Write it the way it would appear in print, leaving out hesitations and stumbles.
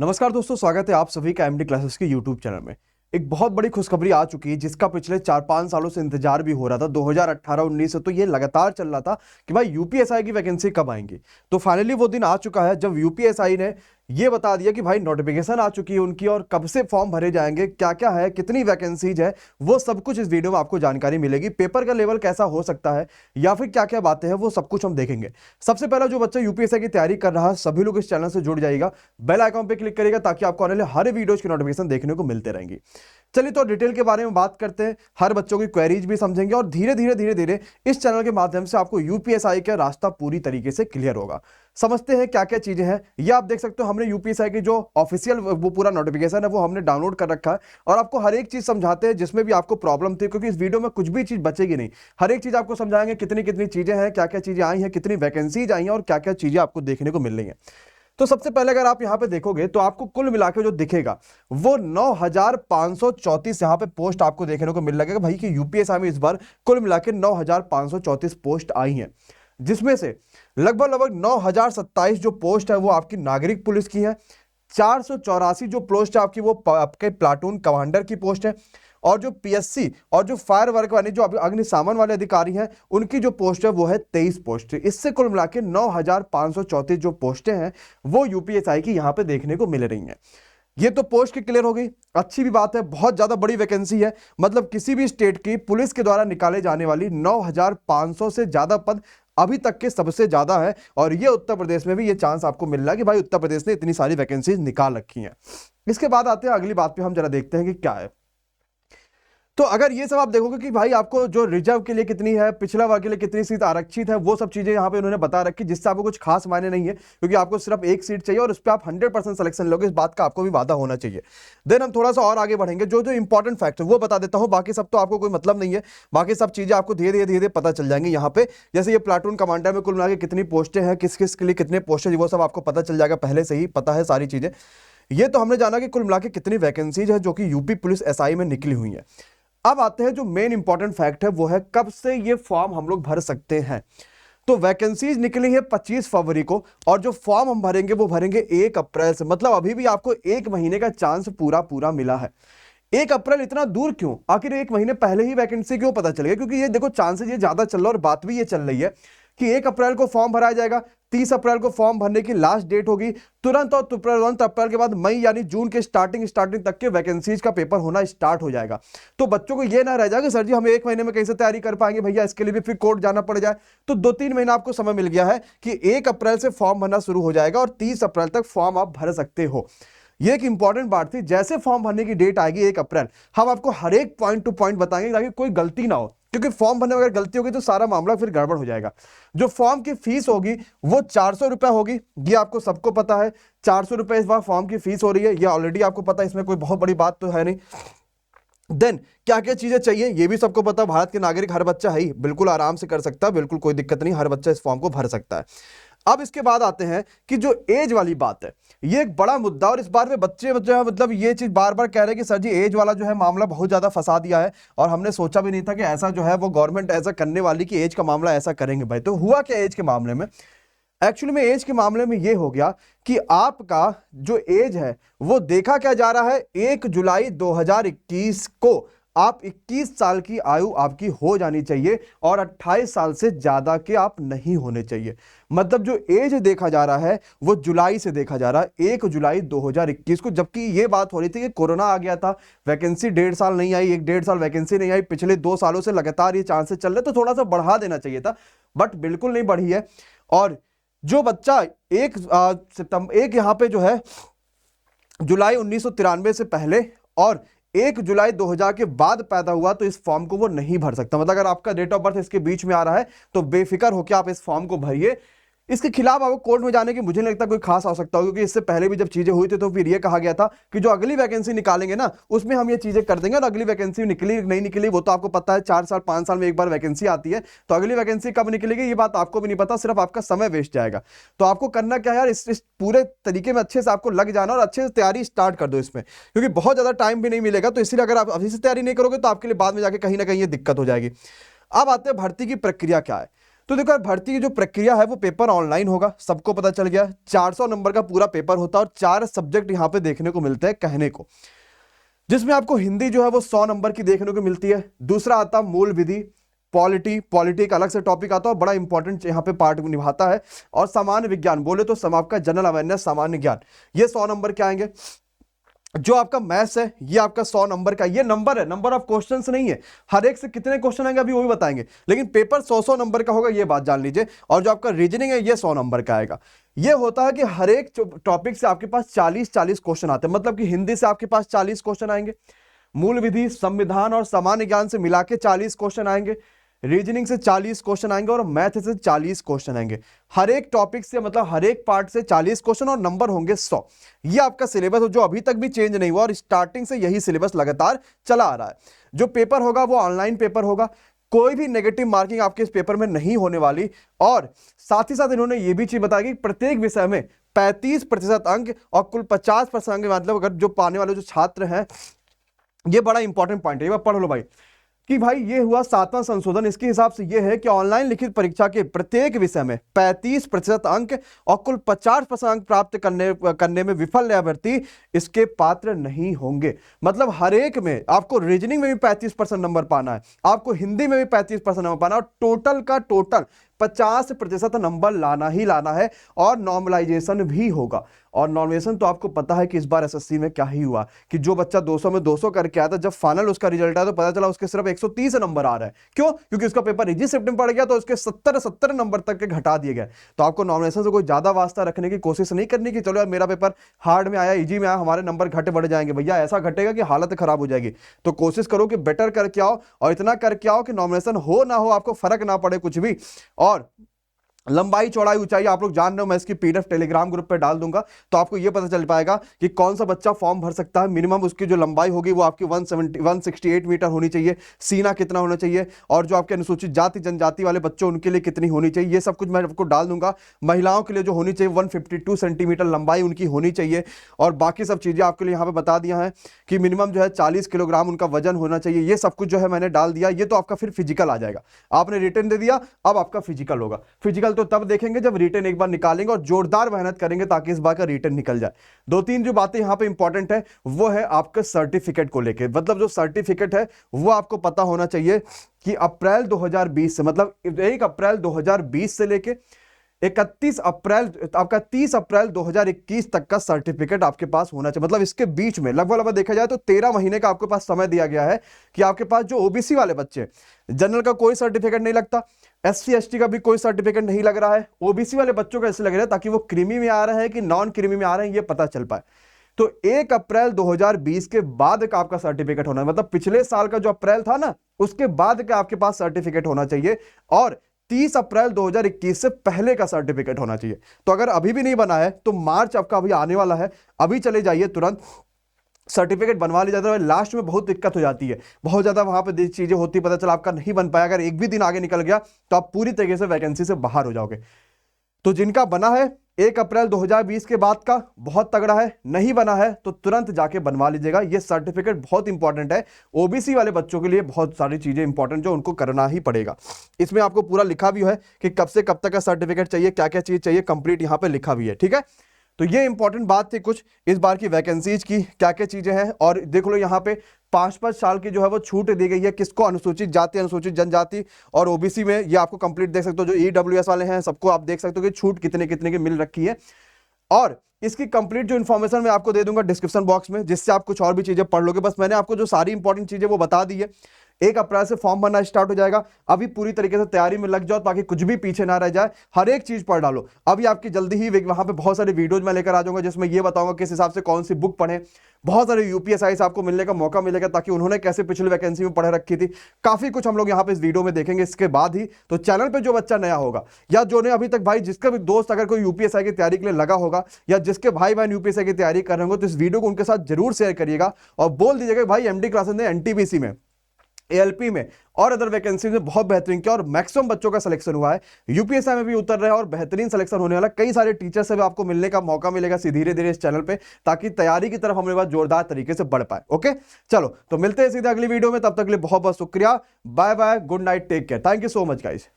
नमस्कार दोस्तों, स्वागत है आप सभी का एमडी क्लासेस के यूट्यूब चैनल में। एक बहुत बड़ी खुशखबरी आ चुकी है जिसका पिछले 4-5 सालों से इंतजार भी हो रहा था। 2018-19 से तो ये लगातार चल रहा था कि भाई यूपीएसआई की वैकेंसी कब आएंगी। तो फाइनली वो दिन आ चुका है जब यूपीएसआई ने ये बता दिया कि भाई नोटिफिकेशन आ चुकी है उनकी और कब से फॉर्म भरे जाएंगे, क्या क्या है, कितनी वैकेंसीज है, वो सब कुछ इस वीडियो में आपको जानकारी मिलेगी। पेपर का लेवल कैसा हो सकता है या फिर क्या क्या बातें हैं वो सब कुछ हम देखेंगे। सबसे पहला जो बच्चा यूपीएसआई की तैयारी कर रहा है सभी लोग इस चैनल से जुड़ जाएगा, बेल आइकॉन पे क्लिक करेगा ताकि आपको आने वाले हर वीडियोज की नोटिफिकेशन देखने को मिलते रहेंगी। चलिए तो डिटेल के बारे में बात करते हैं, हर बच्चों की क्वेरीज भी समझेंगे और धीरे धीरे इस चैनल के माध्यम से आपको यूपीएसआई का रास्ता पूरी तरीके से क्लियर होगा। समझते हैं क्या क्या चीजें हैं। ये आप देख सकते हो, हमने यूपीएसआई की जो ऑफिशियल वो पूरा नोटिफिकेशन है वो हमने डाउनलोड कर रखा है और आपको हर एक चीज समझाते हैं जिसमें भी आपको प्रॉब्लम थी, क्योंकि इस वीडियो में कुछ भी चीज बचेगी नहीं। हर एक चीज आपको समझाएंगे, कितनी कितनी चीजें हैं, क्या क्या चीजें आई हैं, कितनी वैकेंसीज आई हैं और क्या क्या चीजें आपको देखने को मिल रही हैं। तो सबसे पहले अगर आप यहां पे देखोगे तो आपको कुल मिलाकर जो दिखेगा वो 9534 यहां पे पोस्ट आपको देखने को मिल लगेगा भाई कि यूपीएसआई में इस बार कुल मिलाकर 9534 पोस्ट आई हैं, जिसमें से लगभग 9027 जो पोस्ट है वो आपकी नागरिक पुलिस की है। 484 जो पोस्ट है आपकी वो आपके प्लाटून कमांडर की पोस्ट है और जो पीएससी और जो फायर वर्क वाले जो अग्निशमन वाले अधिकारी हैं उनकी जो पोस्ट है वो है 23 पोस्ट। इससे कुल मिला के 9534 जो पोस्टें हैं वो यूपीएसआई की यहां पे देखने को मिल रही हैं। ये तो पोस्ट की क्लियर हो गई, अच्छी भी बात है, बहुत ज्यादा बड़ी वैकेंसी है। मतलब किसी भी स्टेट की पुलिस के द्वारा निकाले जाने वाली 9500 से ज्यादा पद अभी तक के सबसे ज्यादा है और ये उत्तर प्रदेश में भी ये चांस आपको मिल रहा है कि भाई उत्तर प्रदेश ने इतनी सारी वैकेंसीज निकाल रखी हैं। इसके बाद आते हैं अगली बात पे, हम जरा देखते हैं कि क्या है। तो अगर ये सब आप देखोगे कि भाई आपको जो रिजर्व के लिए कितनी है, पिछड़ा वर्ग के लिए कितनी सीट आरक्षित है, वो सब चीजें यहाँ पे उन्होंने बता रखी, जिससे आपको कुछ खास मायने नहीं है क्योंकि आपको सिर्फ एक सीट चाहिए और उस पर आप 100% सिलेक्शन लोगे, इस बात का आपको भी वादा होना चाहिए। देन हम थोड़ा सा और आगे बढ़ेंगे, जो जो इंपॉर्टेंट फैक्ट है वो बता देता हूँ, बाकी सब तो आपको कोई मतलब नहीं है, बाकी सब चीजें आपको धीरे धीरे पता चल जाएंगी यहाँ पे। जैसे ये प्लाटून कमांडर में कुल मिला के कितनी पोस्टें हैं, किस किस के लिए कितने पोस्ट है, वो सब आपको पता चल जाएगा, पहले से ही पता है सारी चीजें। ये तो हमने जाना कि कुल मिला के कितनी वैकेंसीज है जो कि यूपी पुलिस एसआई में निकली हुई है। अब आते हैं जो मेन इंपॉर्टेंट फैक्ट है वो है कब से ये फॉर्म हम लोग भर सकते हैं। तो वैकेंसीज निकली है 25 फरवरी को और जो फॉर्म हम भरेंगे वो भरेंगे 1 अप्रैल से। मतलब अभी भी आपको 1 महीने का चांस पूरा मिला है। 1 अप्रैल इतना दूर क्यों, आखिर 1 महीने पहले ही वैकेंसी क्यों पता चल गया? क्योंकि ये देखो चांसेस ये ज्यादा चल रहा है और बात भी ये चल रही है कि 1 अप्रैल को फॉर्म भराया जाएगा, 30 अप्रैल को फॉर्म भरने की लास्ट डेट होगी, तुरंत अप्रैल के बाद मई यानी जून के स्टार्टिंग तक के वैकेंसीज का पेपर होना स्टार्ट हो जाएगा। तो बच्चों को ये ना रह जाएगा सर जी हम 1 महीने में कैसे तैयारी कर पाएंगे भैया, इसके लिए भी फिर कोर्ट जाना पड़ जाए। तो 2-3 महीना आपको समय मिल गया है कि 1 अप्रैल से फॉर्म भरना शुरू हो जाएगा और 30 अप्रैल तक फॉर्म आप भर सकते हो। ये एक इंपॉर्टेंट बात थी, जैसे फॉर्म भरने की डेट आएगी 1 अप्रैल, हम आपको हर एक पॉइंट टू पॉइंट बताएंगे ताकि कोई गलती ना हो, क्योंकि फॉर्म भरने में अगर गलती होगी तो सारा मामला फिर गड़बड़ हो जाएगा। जो फॉर्म की फीस होगी वो 400 रुपए होगी, ये आपको सबको पता है। 400 रुपए इस बार फॉर्म की फीस हो रही है, ये ऑलरेडी आपको पता है, इसमें कोई बहुत बड़ी बात तो है नहीं। देन क्या क्या चीजें चाहिए ये भी सबको पता, भारत के नागरिक हर बच्चा है ही, बिल्कुल आराम से कर सकता है, बिल्कुल कोई दिक्कत नहीं, हर बच्चा इस फॉर्म को भर सकता है। अब इसके बाद आते हैं कि जो एज वाली बात है ये एक बड़ा मुद्दा, और इस बार में बच्चे मतलब ये चीज बार बार कह रहे हैं कि सर जी एज वाला जो है मामला बहुत ज्यादा फंसा दिया है और हमने सोचा भी नहीं था कि ऐसा जो है वो गवर्नमेंट ऐसा करने वाली कि एज का मामला ऐसा करेंगे। भाई तो हुआ क्या एज के मामले में? एक्चुअली में एज के मामले में ये हो गया कि आपका जो एज है वो देखा क्या जा रहा है, 1 जुलाई 2021 को आप 21 साल की आयु आपकी हो जानी चाहिए और 28 साल से ज्यादा के आप नहीं होने चाहिए। मतलब जो एज देखा जा रहा है वो जुलाई से देखा जा रहा है, 1 जुलाई 2021 को, जबकि ये बात हो रही थी कि कोरोना आ गया था, वैकेंसी 1.5 साल नहीं आई, 1-1.5 साल वैकेंसी नहीं आई, पिछले 2 सालों से लगातार ये चांसेस चल रहे, तो थोड़ा सा बढ़ा देना चाहिए था, बट बिल्कुल नहीं बढ़ी है। और जो बच्चा 1 यहां पे जो है जुलाई 1993 से पहले और 1 जुलाई 2000 के बाद पैदा हुआ तो इस फॉर्म को वो नहीं भर सकता। मतलब अगर आपका डेट ऑफ बर्थ इसके बीच में आ रहा है तो बेफिक्र होकर आप इस फॉर्म को भरिए। इसके खिलाफ आपको कोर्ट में जाने की मुझे नहीं लगता कोई खास आवश्यकता होगी, क्योंकि इससे पहले भी जब चीजें हुई थी तो फिर ये कहा गया था कि जो अगली वैकेंसी निकालेंगे ना उसमें हम ये चीजें कर देंगे, और अगली वैकेंसी निकली नहीं निकली वो तो आपको पता है, 4 साल 5 साल में एक बार वैकेंसी आती है, तो अगली वैकेंसी कब निकलेगी ये बात आपको भी नहीं पता, सिर्फ आपका समय वेस्ट जाएगा। तो आपको करना क्या है यार, इस पूरे तरीके में अच्छे से आपको लग जाना और अच्छे से तैयारी स्टार्ट कर दो इसमें, क्योंकि बहुत ज्यादा टाइम भी नहीं मिलेगा। तो इसलिए अगर आप अभी से तैयारी नहीं करोगे तो आपके लिए बाद में जाके कहीं ना कहीं ये दिक्कत हो जाएगी। अब आते हैं भर्ती की प्रक्रिया क्या है। तो देखो यार, भर्ती की जो प्रक्रिया है वो पेपर ऑनलाइन होगा, सबको पता चल गया। 400 नंबर का पूरा पेपर होता है और 4 सब्जेक्ट यहाँ पे देखने को मिलते हैं कहने को, जिसमें आपको हिंदी जो है वो 100 नंबर की देखने को मिलती है। दूसरा आता मूल विधि, पॉलिटी एक अलग से टॉपिक आता है और बड़ा इंपॉर्टेंट यहाँ पे पार्ट निभाता है। और सामान्य विज्ञान बोले तो आपका जनरल अवेयरनेस, सामान्य ज्ञान, ये 100 नंबर के आएंगे। जो आपका मैथ्स है ये आपका 100 नंबर का, ये नंबर है, नंबर ऑफ क्वेश्चंस नहीं है। हर एक से कितने क्वेश्चन आएंगे अभी वो भी बताएंगे, लेकिन पेपर 100 नंबर का होगा, ये बात जान लीजिए। और जो आपका रीजनिंग है ये 100 नंबर का आएगा। ये होता है कि हर एक टॉपिक से आपके पास 40-40 क्वेश्चन आते हैं, मतलब कि हिंदी से आपके पास 40 क्वेश्चन आएंगे, मूल विधि, संविधान और सामान्य ज्ञान से मिला के 40 क्वेश्चन आएंगे, रीजनिंग से 40 क्वेश्चन आएंगे और मैथ से 40 क्वेश्चन आएंगे। हर एक टॉपिक से, मतलब हर एक पार्ट से 40 क्वेश्चन और नंबर होंगे 100। ये आपका सिलेबस जो अभी तक भी चेंज नहीं हुआ और स्टार्टिंग से यही सिलेबस लगातार चला आ रहा है। जो पेपर होगा वो ऑनलाइन पेपर होगा, कोई भी नेगेटिव मार्किंग आपके इस पेपर में नहीं होने वाली। और साथ ही साथ इन्होंने ये भी चीज बताई कि प्रत्येक विषय में 35% अंक और कुल 50% अंक, मतलब अगर जो पाने वाले जो छात्र हैं, ये बड़ा इंपॉर्टेंट पॉइंट है, ये पढ़ लो भाई, कि भाई ये हुआ 7वां संशोधन। इसके हिसाब से ये है कि ऑनलाइन लिखित परीक्षा के प्रत्येक विषय में 35% अंक और कुल 50% अंक प्राप्त करने में विफल अभ्यर्थी इसके पात्र नहीं होंगे। मतलब हर एक में आपको रीजनिंग में भी 35% नंबर पाना है, आपको हिंदी में भी 35% नंबर पाना है, और टोटल का टोटल 50% नंबर लाना ही लाना है। और नॉर्मलाइजेशन भी होगा। और नॉर्मलाइजेशन तो आपको पता है कि इस बार एसएससी में क्या ही हुआ कि जो बच्चा 200 में 200 करके आया था, जब फाइनल उसका रिजल्ट आया तो पता चला उसके सिर्फ 130 नंबर आ रहा है। क्यों? क्योंकि उसका पेपर इजी शिफ्ट में पड़ गया, तो उसके 70 नंबर तक के घटा दिए गए। तो आपको नॉर्मलाइजेशन से कोई ज्यादा वास्ता रखने की कोशिश नहीं करनी कि चलो यार मेरा पेपर हार्ड में आया, इजी में आया, हमारे नंबर घटे बढ़ जाएंगे। भैया ऐसा घटेगा कि हालत खराब हो जाएगी। तो कोशिश करो कि बेटर करके आओ और इतना करके आओ कि नॉर्मलाइजेशन हो ना हो आपको फर्क ना पड़े कुछ भी। और लंबाई, चौड़ाई, ऊंचाई आप लोग जान रहे हो, मैं इसकी पीडीएफ टेलीग्राम ग्रुप पे डाल दूंगा, तो आपको ये पता चल पाएगा कि कौन सा बच्चा फॉर्म भर सकता है। मिनिमम उसकी जो लंबाई होगी वो आपकी 168 मीटर होनी चाहिए, सीना कितना होना चाहिए, और जो आपके अनुसूचित जाति जनजाति वाले बच्चों उनके लिए कितनी होनी चाहिए, ये सब कुछ मैं आपको डाल दूंगा। महिलाओं के लिए जो होनी चाहिए 152 सेंटीमीटर लंबाई उनकी होनी चाहिए। और बाकी सब चीजें आपके लिए यहाँ पे बता दिया है कि मिनिमम जो है 40 किलोग्राम उनका वजन होना चाहिए। ये सब कुछ जो है मैंने डाल दिया। ये तो आपका फिर फिजिकल आ जाएगा। आपने रिटर्न दे दिया, अब आपका फिजिकल होगा। फिजिकल तो तब देखेंगे जब रिटर्न एक बार निकालेंगे और जोरदार मेहनत करेंगे ताकि इस बार का रिटर्न निकल जाए। 2-3 जो बातें यहां पे इंपॉर्टेंट है वो है आपके सर्टिफिकेट को लेके। मतलब जो सर्टिफिकेट है वो आपको पता होना चाहिए कि अप्रैल 2020 से, मतलब 1 अप्रैल 2020 से लेके 31 अप्रैल, आपका 30 अप्रैल 2021 तक का सर्टिफिकेट आपके पास होना चाहिए। मतलब इसके बीच में लगभग देखा जाए तो 13 महीने का आपके पास समय दिया गया है कि आपके पास जो ओबीसी वाले बच्चे, जनरल का कोई सर्टिफिकेट नहीं लगता, एससी एसटी का भी कोई सर्टिफिकेट नहीं लग रहा है, ओबीसी वाले बच्चों का ऐसे लग रहा है ताकि वो क्रीमी में आ रहे हैं कि नॉन क्रीमी में आ रहे हैं ये पता चल पाए। तो 1 अप्रैल 2020 के बाद का आपका सर्टिफिकेट होना है, मतलब पिछले साल का जो अप्रैल था ना उसके बाद का आपके पास सर्टिफिकेट होना चाहिए। और 30 अप्रैल 2021 से पहले का सर्टिफिकेट होना चाहिए। तो अगर अभी भी नहीं बना है तो मार्च आपका अभी आने वाला है, अभी चले जाइए तुरंत सर्टिफिकेट बनवा लिया जाता है। लास्ट में बहुत दिक्कत हो जाती है, बहुत ज्यादा वहां पे चीजें होती, पता चला आपका नहीं बन पाया, अगर एक भी दिन आगे निकल गया तो आप पूरी तरीके से वैकेंसी से बाहर हो जाओगे। तो जिनका बना है 1 अप्रैल 2020 के बाद का बहुत तगड़ा है, नहीं बना है तो तुरंत जाके बनवा लीजिएगा। ये सर्टिफिकेट बहुत इंपॉर्टेंट है, ओबीसी वाले बच्चों के लिए बहुत सारी चीजें इंपॉर्टेंट जो उनको करना ही पड़ेगा। इसमें आपको पूरा लिखा भी है कि कब से कब तक का सर्टिफिकेट चाहिए, क्या क्या चीज चाहिए, कंप्लीट यहां पे लिखा भी है। ठीक है, तो ये इंपॉर्टेंट बात थी कुछ इस बार की वैकेंसीज की, क्या क्या चीजें हैं। और देख लो यहाँ पे 5-5 साल की जो है वो छूट दी गई है किसको, अनुसूचित जाति, अनुसूचित जनजाति और ओबीसी में। ये आपको कंप्लीट देख सकते हो, जो ईडब्ल्यूएस वाले हैं सबको आप देख सकते हो कि छूट कितने कितने की मिल रखी है। और इसकी कंप्लीट जो इन्फॉर्मेशन मैं आपको दे दूंगा डिस्क्रिप्शन बॉक्स में, जिससे आप कुछ और भी चीजें पढ़ लोगे। बस मैंने आपको जो सारी इंपॉर्टेंट चीजें वो बता दी है। 1 अप्रैल से फॉर्म भरना स्टार्ट हो जाएगा, अभी पूरी तरीके से तैयारी में लग जाओ ताकि कुछ भी पीछे ना रह जाए, हर एक चीज पढ़ डालो। अभी आपकी जल्दी ही वहां पे बहुत सारे वीडियोज में लेकर आ जाऊंगा जिसमें ये बताऊंगा किस हिसाब से कौन सी बुक पढ़े। बहुत सारे यूपीएसआई से आपको मिलने का मौका मिलेगा ताकि उन्होंने कैसे पिछले वैकेंसी में पढ़े रखी थी, काफी कुछ हम लोग यहाँ पे इस वीडियो में देखेंगे इसके बाद ही। तो चैनल पे जो बच्चा नया होगा या जो ने अभी तक भाई, जिसका भी दोस्त अगर कोई यूपीएसआई की तैयारी के लिए लगा होगा या जिसके भाई बहन यूपीएसआई की तैयारी कर रहे होंगे, तो इस वीडियो को उनके साथ जरूर शेयर करिएगा और बोल दीजिएगा भाई एमडी क्लासेस ने एनटीपीसी में, एएलपी में और अदर वैकेंसी में बहुत बेहतरीन किया और मैक्सिमम बच्चों का सिलेक्शन हुआ है। यूपीएसआई में भी उतर रहे हैं और बेहतरीन सिलेक्शन होने वाला। कई सारे टीचर से भी आपको मिलने का मौका मिलेगा धीरे धीरे इस चैनल पे, ताकि तैयारी की तरफ हमारे पास जोरदार तरीके से बढ़ पाए। ओके, चलो तो मिलते हैं सीधे अगली वीडियो में, तब तक के लिए बहुत बहुत शुक्रिया, bye bye, good night, take care, thank you so much guys.